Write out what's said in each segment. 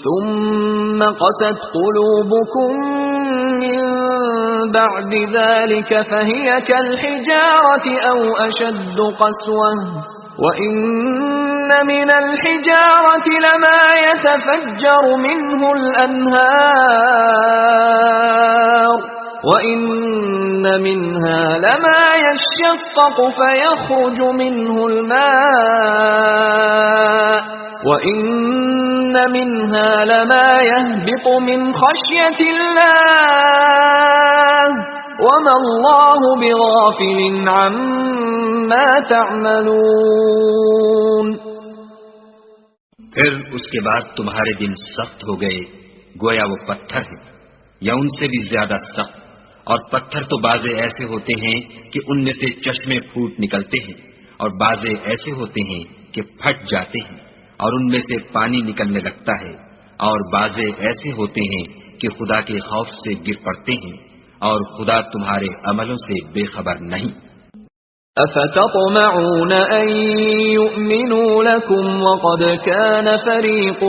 ثم قست قلوبكم من بعد ذلك فهي كالحجارة أو أشد قسوة وإن من الحجارة لما يتفجر منه الأنهار وَإِنَّ مِنْهَا لَمَا يَشَّقَّقُ فَيَخْرُجُ مِنْهُ الْمَاءُ وَإِنَّ مِنْهَا لَمَا يَهْبِطُ مِنْ خَشْيَةِ اللَّهِ وَمَا اللَّهُ بِغَافِلٍ عَمَّا تَعْمَلُونَ۔ پھر اس کے بعد تمہارے دن سخت ہو گئے گویا وہ پتھر ہے یا ان سے بھی زیادہ سخت، اور پتھر تو بعضے ایسے ہوتے ہیں کہ ان میں سے چشمے پھوٹ نکلتے ہیں، اور بعضے ایسے ہوتے ہیں کہ پھٹ جاتے ہیں اور ان میں سے پانی نکلنے لگتا ہے، اور بعضے ایسے ہوتے ہیں کہ خدا کے خوف سے گر پڑتے ہیں، اور خدا تمہارے عملوں سے بے خبر نہیں۔ أفتطمعون أن يؤمنوا لكم وقد كان فريق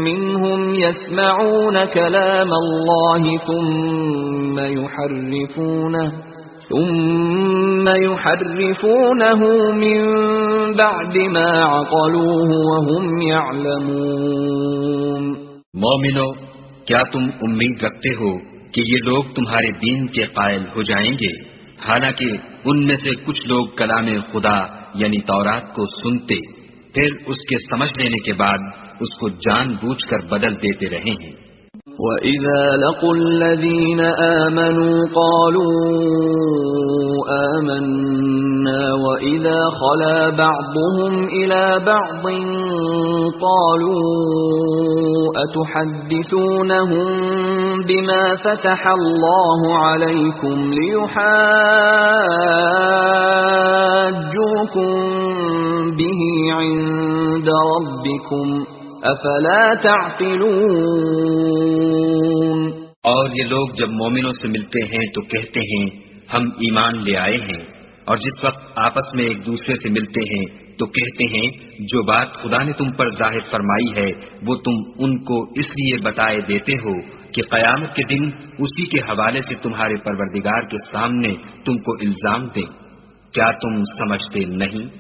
منهم يسمعون كلام الله ثم يحرفونه من بعد ما عقلوه وهم يعلمون۔ مومنو، کیا تم امید رکھتے ہو کہ یہ لوگ تمہارے دین کے قائل ہو جائیں گے، حالانکہ ان میں سے کچھ لوگ کلام خدا یعنی تورات کو سنتے پھر اس کے سمجھ لینے کے بعد اس کو جان بوجھ کر بدل دیتے رہے ہیں۔ وَإِذَا لَقُوا الَّذِينَ آمَنُوا قَالُوا آمَنَّا وَإِذَا خَلَا بَعْضُهُمْ إِلَى بَعْضٍ قَالُوا أَتُحَدِّثُونَهُم بِمَا فَتَحَ اللَّهُ عَلَيْكُمْ لِيُحَاجُّوكُم بِهِ عِندَ رَبِّكُمْ افلا تعقلون۔ اور یہ لوگ جب مومنوں سے ملتے ہیں تو کہتے ہیں ہم ایمان لے آئے ہیں، اور جس وقت آپس میں ایک دوسرے سے ملتے ہیں تو کہتے ہیں جو بات خدا نے تم پر ظاہر فرمائی ہے وہ تم ان کو اس لیے بتائے دیتے ہو کہ قیامت کے دن اسی کے حوالے سے تمہارے پروردگار کے سامنے تم کو الزام دیں، کیا تم سمجھتے نہیں؟